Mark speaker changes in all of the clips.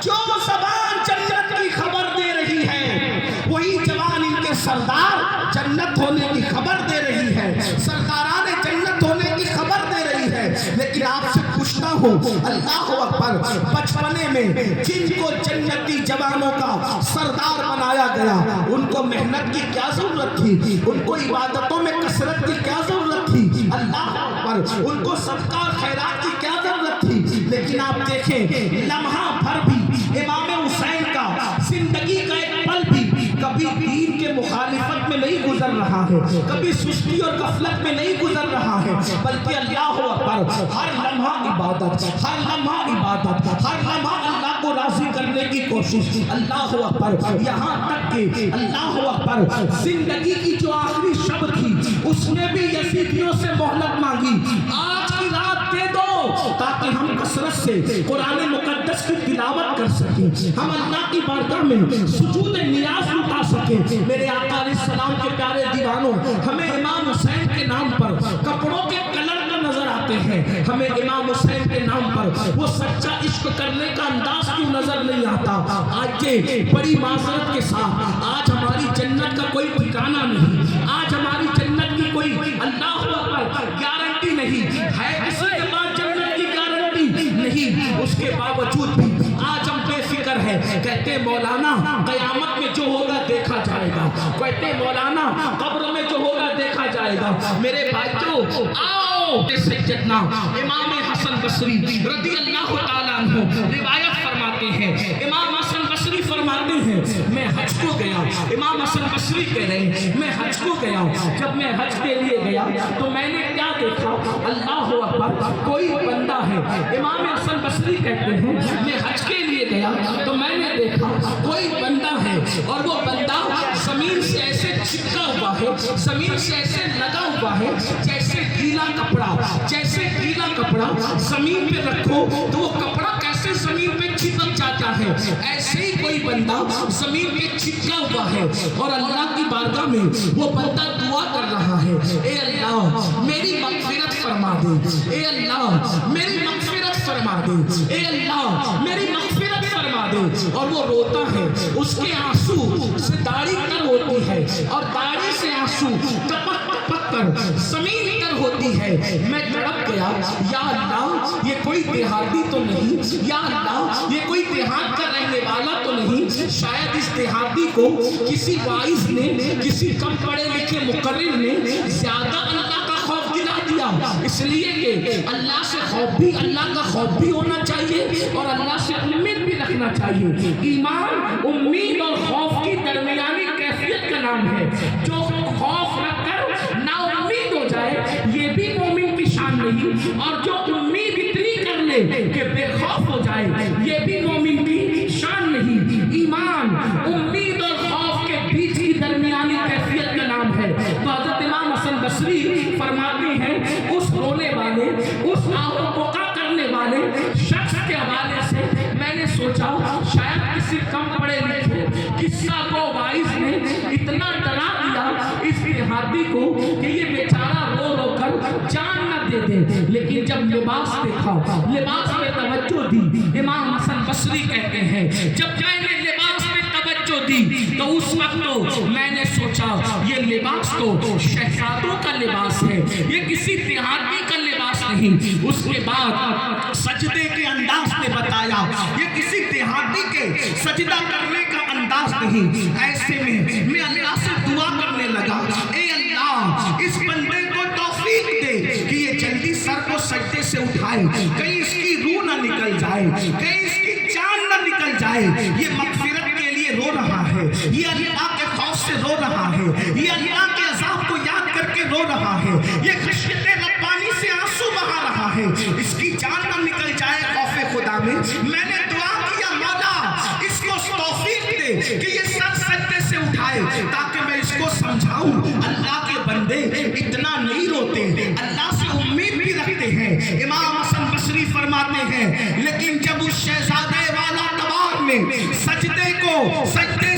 Speaker 1: جو زبان جنت کی خبر دے رہی ہے وہی زبان ان کے سردار جنت ہونے کی خبر دے رہی ہے، سرداران جنت ہونے کی خبر دے رہی ہے۔ لیکن آپ سے پوچھتا ہوں، اللہ اکبر، بچپنے میں جن کو جنتی جوانوں کا سردار بنایا گیا ان کو محنت کی کیا ضرورت تھی؟ ان کو عبادتوں میں کثرت کی کیا ضرورت تھی؟ اللہ اکبر، ان کو صدقہ اور خیرات کی کیا ضرورت تھی؟ لیکن آپ دیکھیں لمحہ بھر بھی امام حسین کا زندگی کا ایک پل بھی کبھی دین کے مخالفت میں نہیں گزر رہا ہے، کبھی سستی اور غفلت میں نہیں گزر رہا ہے، بلکہ اللہ اکبر ہر لمحہ عبادت، ہر لمحہ عبادت، ہر لمحہ اللہ کو راضی کرنے کی کوشش۔ اللہ اکبر، یہاں تک کہ اللہ اکبر زندگی کی جو آخری شب تھی اس نے بھی یزیدیوں سے مہلت مانگی، آج کی رات دے دو تاکہ ہم کثرت سے قرآن مقدس کی تلاوت کر سکیں، ہم اللہ کی بارگاہ میں سجود نیاز لٹا سکیں۔ میرے آقا علیہ السلام کے پیارے دیوانوں، ہمیں امام حسین کے نام پر کپڑوں کے کلر کا نظر آتے ہیں، ہمیں امام حسین کے نام پر وہ سچا عشق کرنے کا انداز کیوں نظر نہیں آتا؟ آج کے بڑی معذرت کے ساتھ آج ہماری جنت کا کوئی ٹھکانہ نہیں، آج ہماری جنت کی کوئی اللہ اکبر گارنٹی نہیں ہے، کسی کے پاس جنت کی گارنٹی نہیں، اس کے باوجود بھی آج ہم بے فکر ہیں۔ کہتے مولانا قیامت میں جو ہوگا دیکھا جائے گا، کہتے مولانا قبر میں جو ہوگا دیکھا جائے گا۔ میرے بھائیو آؤ سیدنا امام حسن بصری رضی اللہ تعالیٰ عنہ روایت فرماتے ہیں، امام حسن بصری فرماتے ہیں میں حج کو گیا، امام حسن بصری کہہ رہے ہیں میں حج کو گیا، جب میں حج کے لیے گیا تو میں نے کیا دیکھا؟ اللہ اکبر، کوئی بندہ ہے، امام حسن بصری کہتے ہیں میں حج کے لیے گیا تو میں نے دیکھا کوئی بندہ ہے اور وہ بندہ زمین سے ایسے چپکا ہوا ہے، زمین سے ایسے لگا ہوا ہے جیسے گیلا کپڑا، جیسے گیلا کپڑا زمین پہ رکھو تو وہ کپڑا کیسے زمین پہ چپک جاتا ہے، ایسے ہی کوئی بندہ زمین پہ چپکا ہوا ہے اور اللہ کی بارگاہ میں وہ بندہ دعا کر رہا ہے، اے اللہ میری مغفرت فرما دے، اے اللہ میری مغفرت فرما دے، اے اللہ میری مغفرت فرما دے، اور وہ روتا ہے، اس کے آنسو سے داڑھی تر ہوتی ہے اور داڑھی سے آنسو ٹپک ٹپک کر زمین تر ہوتی ہے۔ میں تڑپ گیا، یا اللہ یہ کوئی دیہاتی تو نہیں، یا اللہ یہ کوئی دیہات کا رہنے والا تو نہیں، شاید اس دیہاتی کو کسی وائز نے، کسی کم پڑھے لکھے مقرر نے زیادہ اللہ کا خوف دلا دیا، اس لیے کہ اللہ سے خوف بھی، اللہ کا خوف بھی ہونا چاہیے اور اللہ سے امید بھی رکھنا چاہیے۔ ایمان امید اور خوف کی درمیانی کیفیت کا نام ہے، جو خوف رکھ کر نا امید ہو جائے یہ بھی مومن کی شان نہیں، اور جو امید اتنی کر لے کہ بے خوف ہو جائے یہ بھی مومن کی شان نہیں۔ ایمان امید اور خوف کے بیچ کی درمیانی کیفیت کا نام ہے۔ تو حضرت امام حسن بصری فرماتے ہیں اس رونے والے، اس آہو بکا کرنے والے شخص کے حوالے سے میں نے سوچا شاید کسی کم پڑھے لکھے قصہ کو وائز نے اتنا ڈرا دیا اس دیہاتی کو کہ یہ بیچارہ رو رو کر جان نہ دے دے، لیکن جب لباس دیکھا، لباس پہ توجہ دی، امام حسن بصری کہتے ہیں جب میں نے لباس پہ توجہ دی تو اس وقت تو میں نے سوچا یہ لباس تو شہزادوں کا لباس ہے، یہ کسی دیہاتی کا لباس نہیں۔ اس کے بعد سجدے کے انداز نے بتایا یہ کسی دیہاتی کے سجدہ کرنے کا انداز نہیں۔ ایسے میں اللہ سے دعا کرنے لگا، اے اللہ اس بندے کو توفیق دے کہ یہ جلدی سر کو سجدے سے اٹھائے، کہیں اس کی روح نہ نکل جائے، کہیں اس کی جان نہ نکل جائے، یہ مغفرت کے لیے رو رہا ہے، یہ اللہ کے خوف سے رو رہا ہے، یہ اللہ کے عذاب کو یاد کر کے رو رہا ہے، یہ خشیت ربانی سے آنسو بہا رہا ہے، اس کی جان نہ نکل جائے خوف خدا میں۔ میں نے دعا کیا مولا اس کو توفیق دے کہ یہ سر سجدے سے اٹھائے تاکہ میں اس کو سمجھاؤں اللہ کے بندے اتنا نہیں روتے، اللہ سے امید بھی رکھتے ہیں۔ امام حسن بصری فرماتے ہیں لیکن جب اس شہزادے والا تبار نے سجدے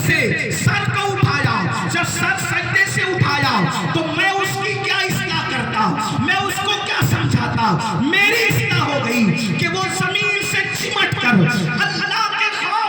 Speaker 1: سے سر کو اٹھایا، جب سر سجدے سے اٹھایا تو میں اس کی کیا اصلاح کرتا، میں اس کو کیا سمجھاتا؟ میری اصلاح ہو گئی کہ وہ زمین سے چمٹ کر اللہ کے خوف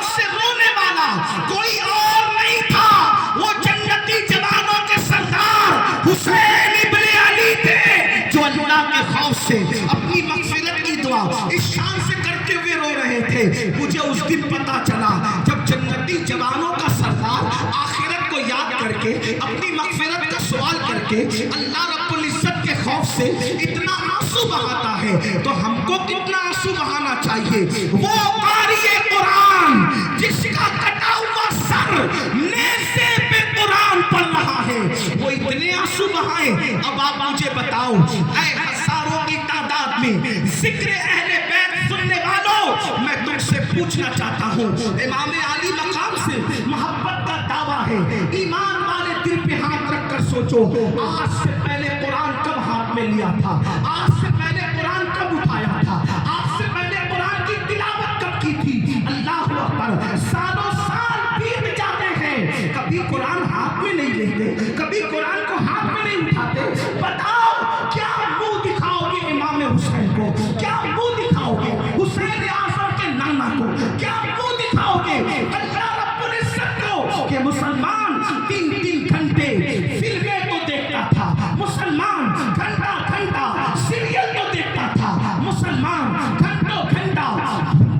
Speaker 1: ہوا اس شان سے کرتے ہوئے رو رہے تھے. مجھے اس دن پتا چلا جب جنتی جوانوں کا سردار آخرت کو یاد کر کے اپنی مغفرت کا سوال کر کے اللہ رب العزت کے خوف سے اتنا آنسو بہاتا ہے تو ہم کو کتنا آنسو بہانا چاہیے. وہ قاری قرآن جس کا کٹا ہوا سر نیزے پہ قرآن پڑھ رہا ہے وہ اتنے آنسو بہائے. اب آپ مجھے بتاؤ اے ہزاروں کی تعداد میں ذکر اہل بیت سننے والوں, میں تم سے پوچھنا چاہتا ہوں, امام علی مقام سے محبت کا دعویٰ ہے. ایمان والے دل پہ ہاتھ رکھ کر سوچو, آج سے پہلے قرآن کب ہاتھ میں لیا تھا؟ آج سے پہلے قرآن کب اٹھایا تھا؟ آج سے پہلے قرآن کی تلاوت کب کی تھی؟ اللہ اکبر. سالوں سال بیت جاتے ہیں, کبھی قرآن ہاتھ میں نہیں لیتے, کبھی قرآن کو ہاتھ میں نہیں اٹھاتے. بتاؤ کیا منہ دکھاؤ گے امام حسین کو؟ کیا منہ دکھاؤ گے حسین اعظم کے نانا کو؟ کیا منہ دکھاؤ گے اللہ رب العزت کو کہ مسلمان 3 گھنٹے فلمیں تو دیکھتا تھا, مسلمان گھنٹہ سیریل تو دیکھتا تھا, مسلمان گھنٹہ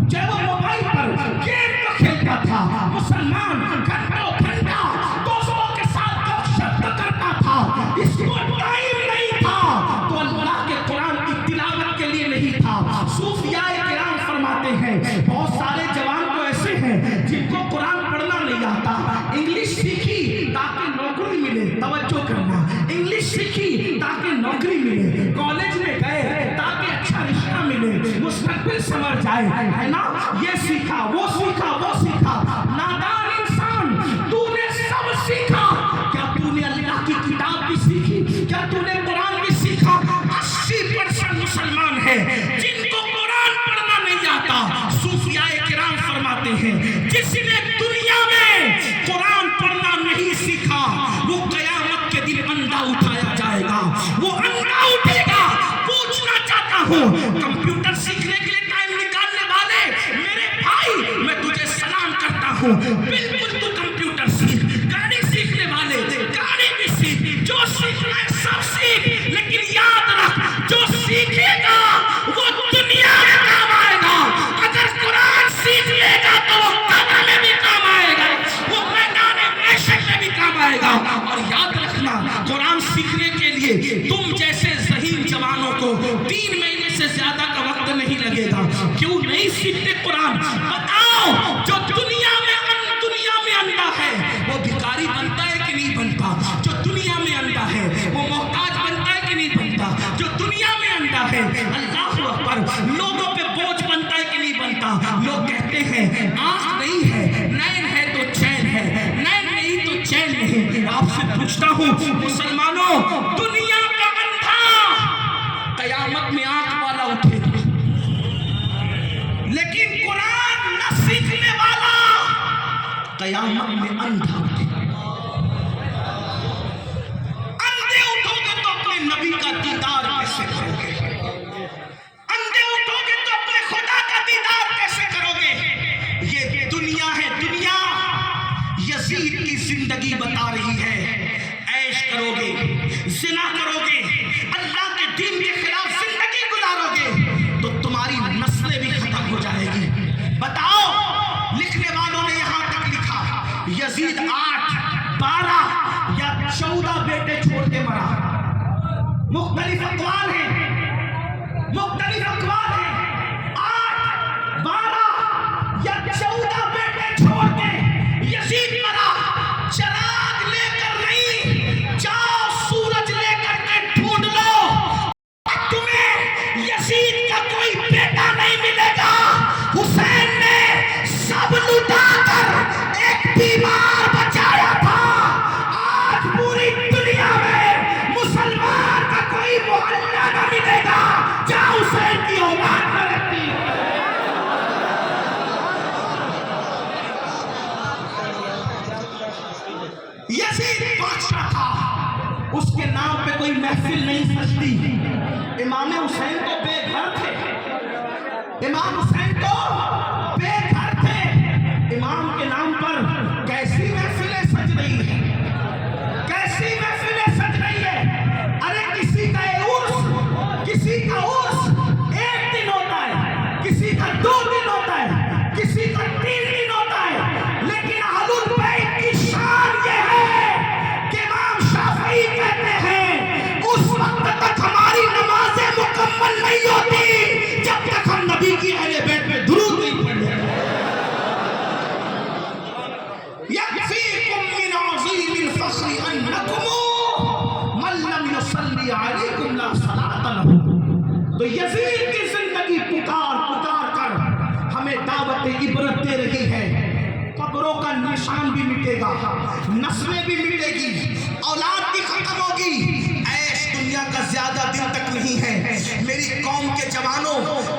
Speaker 1: جو موبائل پر گیم تو کھیلتا تھا, مسلمان گھنٹہ دوستوں کے ساتھ گپ شپ کرتا تھا, اس کو ٹائم نہیں تھا تو اللہ کے قرآن کی تلاوت کے لیے نہیں تھا. صوفیاء کرام فرماتے ہیں بہت سارے جوان تو ایسے ہیں جن کو قرآن پڑھنا نہیں آتا, انگلش سیکھی تاکہ نوکری ملے, توجہ کرنا, انگلش سیکھی تاکہ نوکری ملے, کالج میں گئے تاکہ اچھا رشتہ ملے, مستقبل سنور جائے, ہے نا, یہ سیکھا وہ سیکھا. نادان انسان, تو نے سب سیکھا, کیا تو نے اللہ کی کتاب بھی سیکھی؟ کیا تو نے قرآن بھی سیکھا؟ 80% مسلمان ہیں جن کو قرآن پڑھنا نہیں آتا. صوفیاء کرام فرماتے ہیں جس نے دنیا میں قرآن پڑھنا نہیں سیکھا وہ قیامت کے دن اندھا اٹھایا جائے گا, وہ اندھا اٹھے گا. پوچھنا چاہتا ہوں کمپیوٹر سیکھنے کے لیے ٹائم نکالنے والے میرے بھائی, میں تجھے سلام کرتا ہوں, بالکل تو کمپیوٹر سیکھ. گاڑی سیکھنے والے گاڑی بھی سیکھ, جو سیکھنا ہے سب سیکھ, لیکن یاد رکھ جو سیکھے گا وہ دنیا میں کام آئے گا. اگر قرآن سیکھ لے گا تو وہ قبر میں بھی کام آئے گا, وہ میدان محشر میں بھی کام آئے گا. اور یاد رکھنا قرآن سیکھنے کے لیے تم جیسے ذہین جوانوں کو 3 مہینے سے زیادہ کا وقت نہیں لگے گا. کیوں نہیں سیکھتے قرآن؟ بتاؤ جو دنیا میں اندھا ہے وہ بھکاری بنتا ہے کہ نہیں بنتا؟ جو دنیا میں اندھا ہے وہ محتاج بنتا ہے کہ نہیں بنتا؟ جو دنیا میں اندھا ہے اللہ اکبر لوگوں پہ بوجھ بنتا ہے کہ نہیں بنتا؟ لوگ کہتے ہیں آنکھ نہیں ہے, نین ہے تو چین ہے, نین نہیں تو چین نہیں. آپ سے پوچھتا ہوں مسلمانوں, دنیا کا اندھا قیامت میں آنکھ والا اٹھے گا, لیکن قرآن نہ سیکھنے والا قیامت میں اندھا اٹھے گا. اندھے اٹھو گے تو اپنے نبی کا دیدار کیسے کرو گے؟ اندھے اٹھو گے تو اپنے خدا کا دیدار کیسے کرو گے؟ یہ دنیا ہے, دنیا یزید کی زندگی بتا رہی ہے. عیش کرو گے, زنا کرو گے, اللہ کے دین کے خلاف زندگی گزارو گے تو تمہاری نسلیں بھی ختم ہو جائے گی. بتاؤ, لکھنے والوں نے یہاں تک لکھا یزید 8, 12 یا 14 بیٹے چھوڑ کے مرا. مختلف اقوال ہیں, 8, 12 یا 14 بیٹے چھوڑ کے یزید مرا. چراغ لے کر نہیں, جاؤ سورج لے کر کے ڈھونڈ لو, تمہیں یزید کا کوئی بیٹا نہیں ملے گا. حسین نے سب لٹا کر ایک بیمار بچایا تھا. آج پوری دنیا میں مسلمان کا کوئی محلہ نہ ملے گا جہاں حسین کی اولاد نہ رہتی. یزید بادشاہ تھا, اس کے نام پہ کوئی محفل نہیں سجتی. امام حسین تو بے گھر تھے, امام حسین تو بے گھر تھے. امام کے نام پر کیسی محفلیں سج رہی ہیں, کیسی محفلیں سج رہی ہے. ارے کسی کا عرس ایک دن ہوتا ہے, قبروں کا نشان بھی مٹے گا، نسلیں بھی مٹے گی، اولاد بھی ختم ہوگی، عیش دنیا کا زیادہ دن تک نہیں ہے۔ میری قوم کے جوانوں،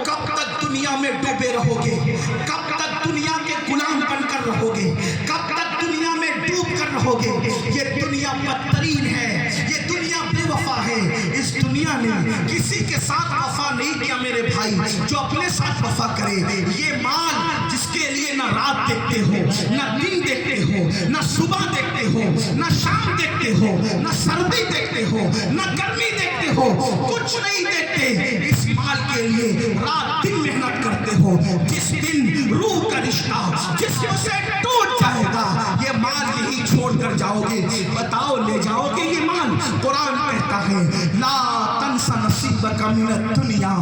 Speaker 1: کب تک دنیا میں ڈوبے رہو گے؟ کب تک دنیا کے غلام بن کر رہو گے؟ کب تک دنیا میں ڈوب کر رہو گے؟ یہ دنیا بدترین ہے، یہ دنیا بے وفا ہے۔ اس دنیا نے کسی کے ساتھ وفا نہیں کیا میرے بھائی، جو اپنے ساتھ وفا کرے۔ یہ مال جس کے لیے نہ رات دیکھتے ہو، نہ دن دیکھتے ہو، نہ صبح دیکھتے ہو، نہ شام دیکھتے ہو، نہ سردی دیکھتے ہو، نہ گرمی دیکھتے ہو، کچھ نہیں دیکھتے، اس مال کے لیے رات دن محنت کرتے ہو۔ جس دن روح کا رشتہ جسم سے ٹوٹ جائے گا، یہ مال یہی چھوڑ کر جاؤ گے۔ بتاؤ لے جاؤ گے یہ مال؟ قرآن کہتا ہے لا تنس نصیبک من الدنیا،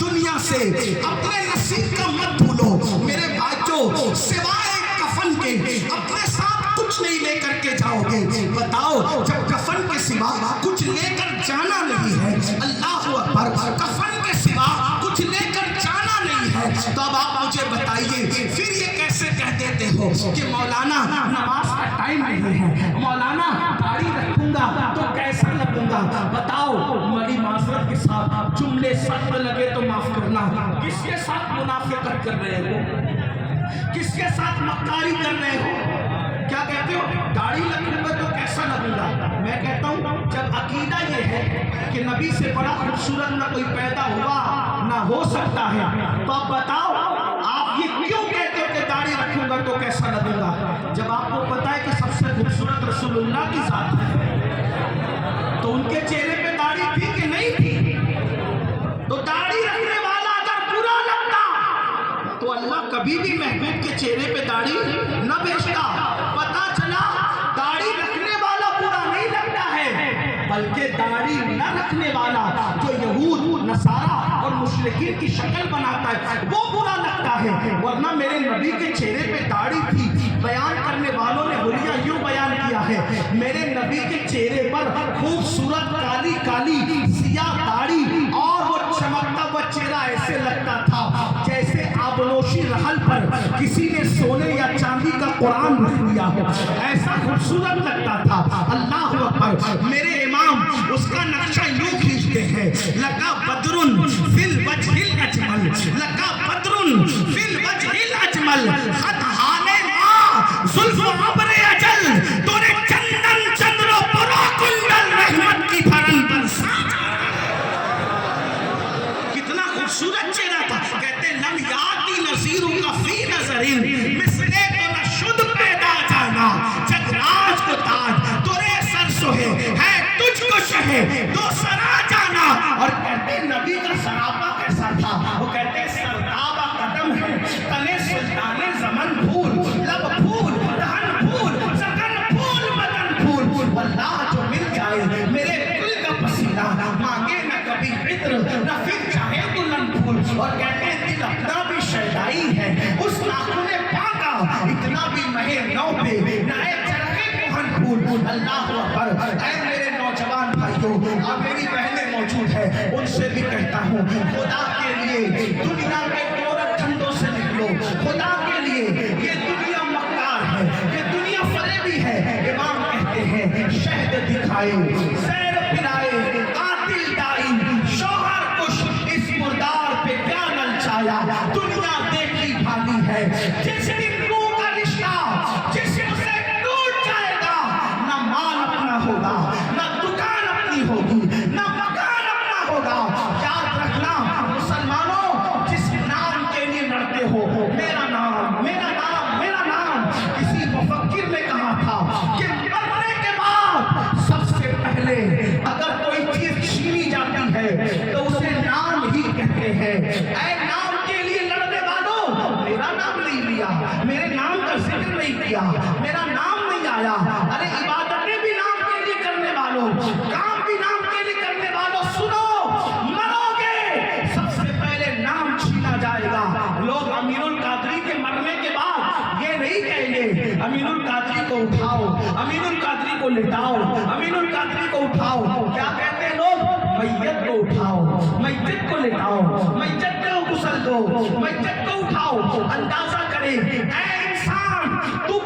Speaker 1: دنیا سے اپنے نصیب کا مت بھولو۔ میرے بھائیو، سوائے کفن کے اپنے ساتھ کچھ نہیں لے کر کے جاؤ گے۔ بتاؤ جب کفن کے سوا کچھ لے کر جانا نہیں ہے، اللہ اکبر، کفن کے سوا کچھ لے کر جانا نہیں ہے، تو اب آپ مجھے بتائیے پھر یہ کیسے کہہ دیتے ہو کہ مولانا نماز کا ٹائم نہیں ہے، مولانا داڑھی رکھوں گا تو کیسا لگوں گا؟ بتاؤ بڑی معذرت کے ساتھ جملے سخت لگے تو معاف کرنا، کس کے ساتھ منافقت کر رہے ہو؟ کس کے ساتھ مکاری کر رہے ہو؟ کیا کہتے ہو؟ داڑھی رکھوں گا تو کیسا لگوں گا؟ میں کہتا ہوں جب عقیدہ یہ ہے کہ نبی سے بڑا خوبصورت نہ کوئی پیدا ہوا نہ ہو سکتا ہے، تو اب بتاؤ آپ یہ کیوں کہتے ہو کہ داڑھی رکھوں گا تو کیسا لگوں گا، جب آپ کو پتا ہے کہ سب سے خوبصورت رسول اللہ کی ذات ہے؟ تو ان کے چہرے پہ داڑھی تھی کہ نہیں تھی؟ تو داڑھی رکھنے والا اگر برا لگتا تو اللہ کبھی بھی محبوب کے چہرے پہ داڑھی نہ بھیجتا۔ پتا چلا داڑھی رکھنے والا برا نہیں لگتا ہے، بلکہ داڑھی نہ رکھنے والا جو یہود نصارہ اور مشرکین کی شکل بناتا ہے وہ برا لگتا ہے۔ ورنہ میرے نبی کے چہرے پہ داڑھی تھی۔ بیان کرنے والوں نے حلیہ یوں بیان کیا ہے، میرے نبی کے چہرے پر خوبصورت کالی کالی سیاہ داڑھی اور وہ چمکتا ہوا چہرہ ایسے لگتا تھا جیسے آبنوشی رحل پر کسی نے سونے یا چاندی کا قرآن رکھ لیا ہو، ایسا خوبصورت لگتا تھا۔ اللہ اکبر، میرے امام اس کا نقشہ یوں کھینچتے ہیں، لگا بدرن فی الوجہ الاجمل، لگا بدرن فی الوجہ الاجمل، خط حال ماں زلف عبر اجل، تو نے چندن چندر و پرا کنڈل رحمت کی بھرن برسا۔ کتنا خوبصورت چہرہ تھا، کہتے لم یاتی نظیروں کا فی نظرین، مثلے تو نہ شد پیدا جانا، جگ راج کو تاج تورے سر سوہے ہے تجھ کو شہے دو سرا جانا۔ اور کہتے نبی کا سراپا کیسا تھا؟ وہ کہتے سرتابہ قدم ہے تنے سلطان زمن پھول، لب پھول دہن پھول سکن پھول بدن پھول، واللہ جو مل جائے میرے دل کا پسینہ، مانگے نہ کبھی عطر نہ پھر چاہے دلہن پھول۔ اور کہتے دل اپنا بھی شیدائی ہے اس ناخن پاکا، اتنا بھی مہے نو پہ نئے چرخے کوہن پھول۔ اللہ اکبر، اے میرے نوجوان بھائیوں، اب میری بہنیں موجود ہیں، ان سے بھی کہتا ہوں خدا کے لیے دنیا کے دورت دھندوں سے نکلو، خدا کے لیے یہ دنیا مکار ہے، یہ دنیا فریبی ہے۔ امام کہتے ہیں شہد دکھائے زیر پلائے قاتل ڈائی، شوہر کش اس مردار پہ کیا نلچایا، دنیا دیکھی بھالی ہے جس دن روح کا رشتہ جسم سے ٹوٹ جائے گا، نہ مال اپنا ہوگا، نہ دکان اپنی ہوگی، نہ مکان اپنا ہوگا۔ یاد رکھنا مسلمانوں، جس نام کے لیے لڑتے ہو، میرا نام میرا نام میرا نام، کسی مفکر نے کہا تھا کہ مرنے کے بعد سب سے پہلے اگر کوئی چیز چھینی جاتی ہے تو اسے نام ہی کہتے ہیں۔ اے نام کے لیے لڑنے والوں، میرا نام نہیں لیا، میرے نام کا ذکر نہیں کیا، میرا نام نہیں آیا۔ ارے عبادتیں بھی نام کے لیے کرنے والوں، کام بھی نام کے لیے کرنے والوں، سنو، مرو گے سب سے پہلے نام چھینا جائے گا۔ لوگ امین القادری کے مرنے کے بعد یہ نہیں کہیں گے امین القادری کو اٹھاؤ، امین القادری کو لٹاؤ، امین القادری کو اٹھاؤ۔ کیا کہتے ہیں لوگ؟ میت کو اٹھاؤ، میت کو لٹاؤ، میت کو غسل دو، میت کو اٹھاؤ۔ اندازہ کریں اے انسان، تو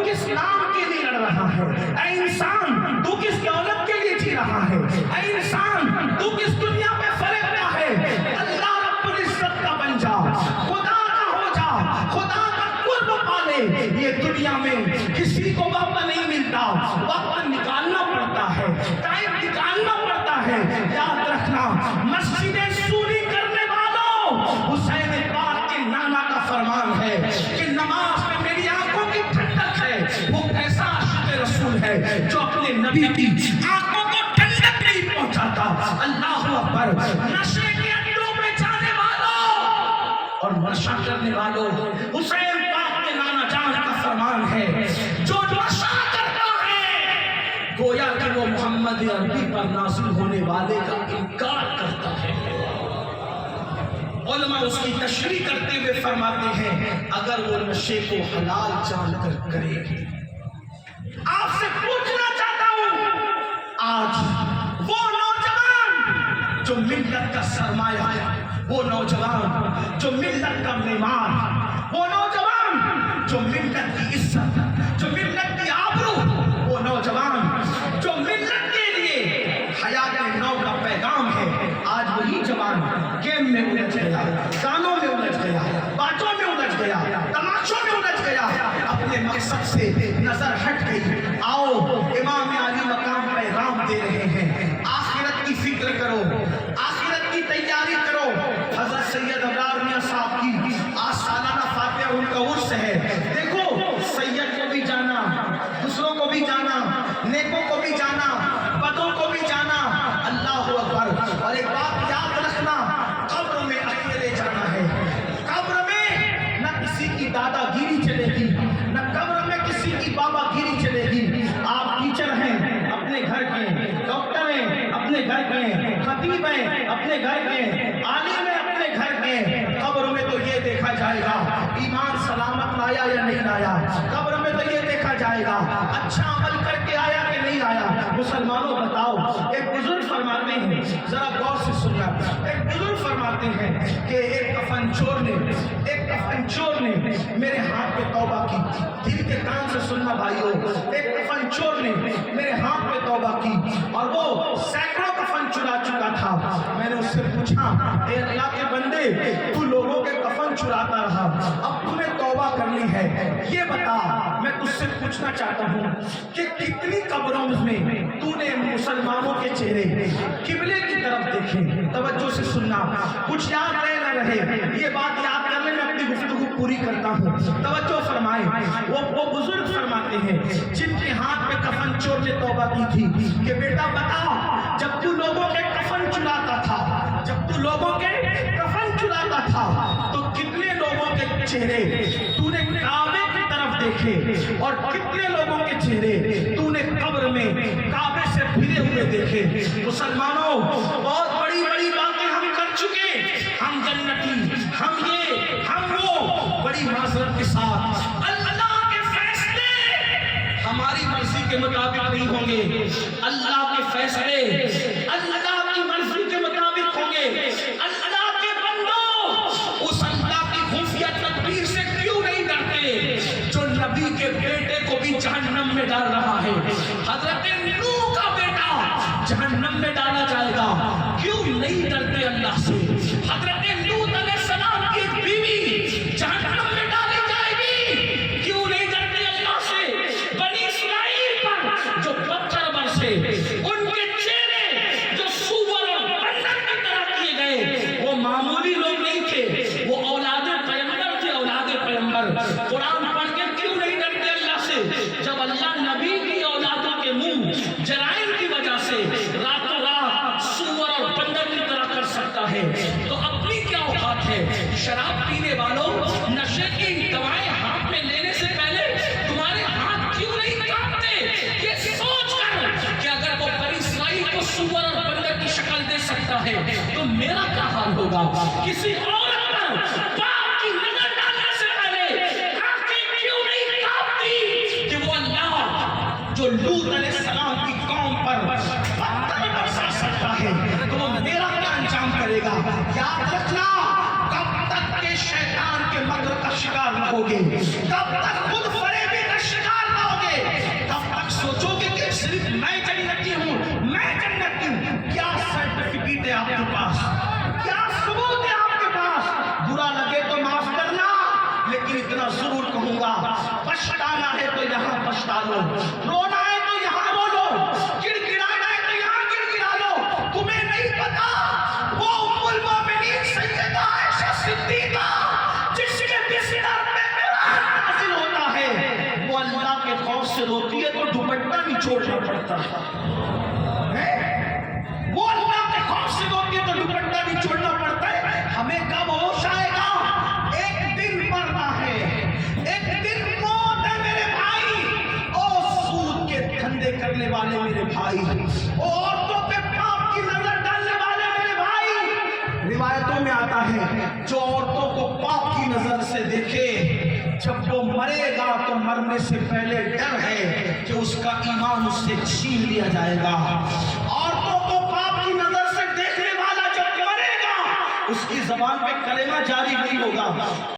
Speaker 1: دنیا میں کسی کو وقت نہیں ملتا، وقت نکالنا پڑتا ہے، ٹائم نکالنا پڑتا ہے۔ یاد رکھنا، مسجدیں سونی کرنے والوں، حسین پاک کے نانا کا فرمان ہے کہ نماز میں میری آنکھوں کی ٹھنڈک ہے۔ وہ کیسا عاشق رسول ہے جو اپنے نبی کی آنکھوں کو ٹھنڈک نہیں پہنچاتا۔ اللہ اکبر۔ نشے کے اڈوں میں جانے والوں اور نشہ کرنے والوں، حسین پاک کے نانا جان کا فرمان ہے جو نشہ کرتا ہے گویا کہ وہ محمد عربی پر نازل ہونے والے کا انکار کرتا ہے۔ علماء اس کی تشریح کرتے ہوئے فرماتے ہیں اگر وہ نشے کو حلال جان کر کرے۔ آپ سے پوچھنا چاہتا ہوں، آج وہ نوجوان جو ملت کا سرمایہ ہے، وہ نوجوان جو ملت کا معمار، وہ نوجوان جو ملت کی عزت، جو ملت کی آبرو، وہ نوجوان جو ملت کے لیے حیات نو کا پیغام ہے، آج وہی جوان گیم میں الجھ گیا، گانوں میں الجھ گیا، باتوں میں الجھ گیا، تماشوں میں الجھ گیا، اپنے مقصد سے نظر ہٹ گئی۔ آؤ امام علی مقام پیغام دے رہے ہیں، آخرت کی فکر کرو، آخرت کی تیاری کرو۔ حضرت سید ابرار میاں صاحب کی آج سالانہ فاتحہ ان کا عرس ہے۔ دیکھو، سید کو بھی جانا، دوسروں کو بھی جانا، نیکوں کو بھی جانا، بدوں کو بھی جانا۔ اللہ اکبر۔ اور ایک بات یاد رکھنا، قبر میں اکیلے جانا ہے۔ قبر میں نہ کسی کی دادا گیری چلے گی، نہ قبر میں کسی کی بابا گیری چلے گی۔ آپ ٹیچر ہیں اپنے گھر کے، ڈاکٹر ہیں اپنے گھر کے، خطیب ہیں اپنے گھر کے، عالم ہیں اپنے گھر کے۔ قبر میں تو یہ دیکھا جائے گا ایمان سلامت لایا یا نہیں لایا۔ قبر میں تو یہ دیکھا جائے گا اچھا عمل کر کے آیا کہ نہیں آیا۔ مسلمانوں بتاؤ، ایک بزرگ فرماتے ہیں، ذرا غور سے سننا، ایک بزرگ فرماتے ہیں کہ ایک کفن چور نے میرے ہاتھ پہ توبہ کی۔ دل کے کان سے سننا بھائیو، ایک کفن چور نے میرے ہاتھ پہ توبہ کی اور وہ سینکڑوں کفن چرا چکا تھا۔ میں نے اس سے پوچھا، اے اللہ کے بندے، تو لوگوں کے کفن چراتا رہا، اب تمہیں توبہ کرنی ہے، یہ بتا۔ میں تجھ سے پوچھنا چاہتا ہوں کہ کتنی قبروں میں تو نے مسلمانوں کے چہرے قبلے کی طرف دیکھے؟ توجہ سے سننا، کچھ یاد رہے نہ رہے، یہ بات یاد کرنے میں اپنی گفتگو پوری کرتا ہوں۔ توجہ فرمائیں، وہ بزرگ فرماتے ہیں جن کے ہاتھ پہ کفن چور نے توبہ کی تھی کہ بیٹا بتا، جب تو لوگوں کے کفن چراتا تھا، جب تو لوگوں کے کفن چراتا تھا تو کتنے لوگوں کے چہرے تو نے کعبے کی طرف دیکھے اور کتنے لوگوں کے چہرے تو نے قبر میں کعبے سے پھرے ہوئے دیکھے۔ مسلمانوں، بہت بڑی بڑی باتیں ہم کر چکے، ہم جنتی، ہم یہ، ہم وہ، بڑی معذرت کے ساتھ اللہ کے فیصلے ہماری مرضی کے مطابق نہیں ہوں گے۔ اللہ کے فیصلے اللہ کی مرضی کے مطابق ہوں گے۔ اللہ کے بندوں، اس اللہ کی خفیہ تدبیر سے کیوں نہیں ڈرتے جو نبی کے بیٹے کو بھی جہنم میں ڈال رہا ہے؟ حضرت نوح کا بیٹا جہنم میں ڈالا جائے گا، کیوں نہیں ڈرتے اللہ سے؟ حضرت لوط علیہ السلام کی ایک بیوی جہنم میں ڈالی جائے گی، کیوں نہیں ڈرتے اللہ سے؟ بنی اسرائیل پر جو پتھر برسے، ان کے چہرے جو سور اور بندر کی طرح کیے گئے، وہ معمولی لوگ نہیں تھے، وہ اولاد پیغمبر تھے، اولاد پیغمبر۔ قرآن پڑھ کے کیوں نہیں ڈرتے اللہ سے؟ جب اللہ نبی کی اولادوں کے منہ جرائم کی وجہ سے راتوں رات سور اور بندر کی طرح کر سکتا ہے تو اپنی کیا اوقات ہے؟ شراب پینے والوں، نشے کی دوائیں ہاتھ میں لینے سے پہلے تمہارے ہاتھ کیوں نہیں کانپتے؟ یہ سوچ کر کہ اگر وہ بنی اسرائیل کو سور اور بندر کی شکل دے سکتا ہے تو میرا کیا حال ہوگا؟ کسی عورت پر باپ کی نظر ڈالنے سے پہلے آنکھیں کیوں نہیں کانپتی کہ وہ اللہ جو لوط علیہ السلام کی قوم پر پتھر برسا سکتا ہے تو وہ میرا کیا انجام کرے گا؟ یاد رکھنا، کب تک کے شیطان کے مکر کا شکار نہ ہوگے، کب تک خود فریبی کا شکار نہ ہوگے، کب تک سوچو گے کہ صرف میں جنتی ہوں، میں جنتی ہوں؟ کیا سرٹیفکیٹ ہے آپ کے پاس؟ کیا ثبوت ہے آپ کے پاس؟ برا لگے تو معاف کرنا، لیکن اتنا ضرور کہوں گا، پچھتانا لو، رونا ہے تو یہاں رو لو، گڑگڑانا ہے تو یہاں گڑگڑا لو. تمہیں نہیں پتا وہ ام المومنین سیدہ عائشہ صدیقہ جس کے بستر پہ قرآن نازل ہوتا ہے وہ اللہ کے خوف سے روتی ہے تو دوپٹہ بھی چھوڑنا پڑتا ہے. وہ اللہ کے خوف سے روتی ہے تو دوپٹہ بھی چھوڑنا پڑتا ہے. ہمیں کب ہوش آئے گا؟ ایک دن مرنا ہے، ایک دن موت ہے میرے بھائی. اور سود کے دھندے کرنے والے میرے بھائی، عورتوں پہ پاپ کی نظر ڈالنے والے میرے بھائی، روایتوں میں آتا ہے جو عورتوں کو پاپ کی نظر سے دیکھے جب وہ مرے گا تو مرنے سے پہلے ڈر ہے کہ اس کا ایمان اس سے چھین لیا جائے گا. عورتوں کو پاپ کی نظر سے دیکھنے والا جب مرے گا اس کی زبان پہ کلمہ جاری نہیں ہوگا.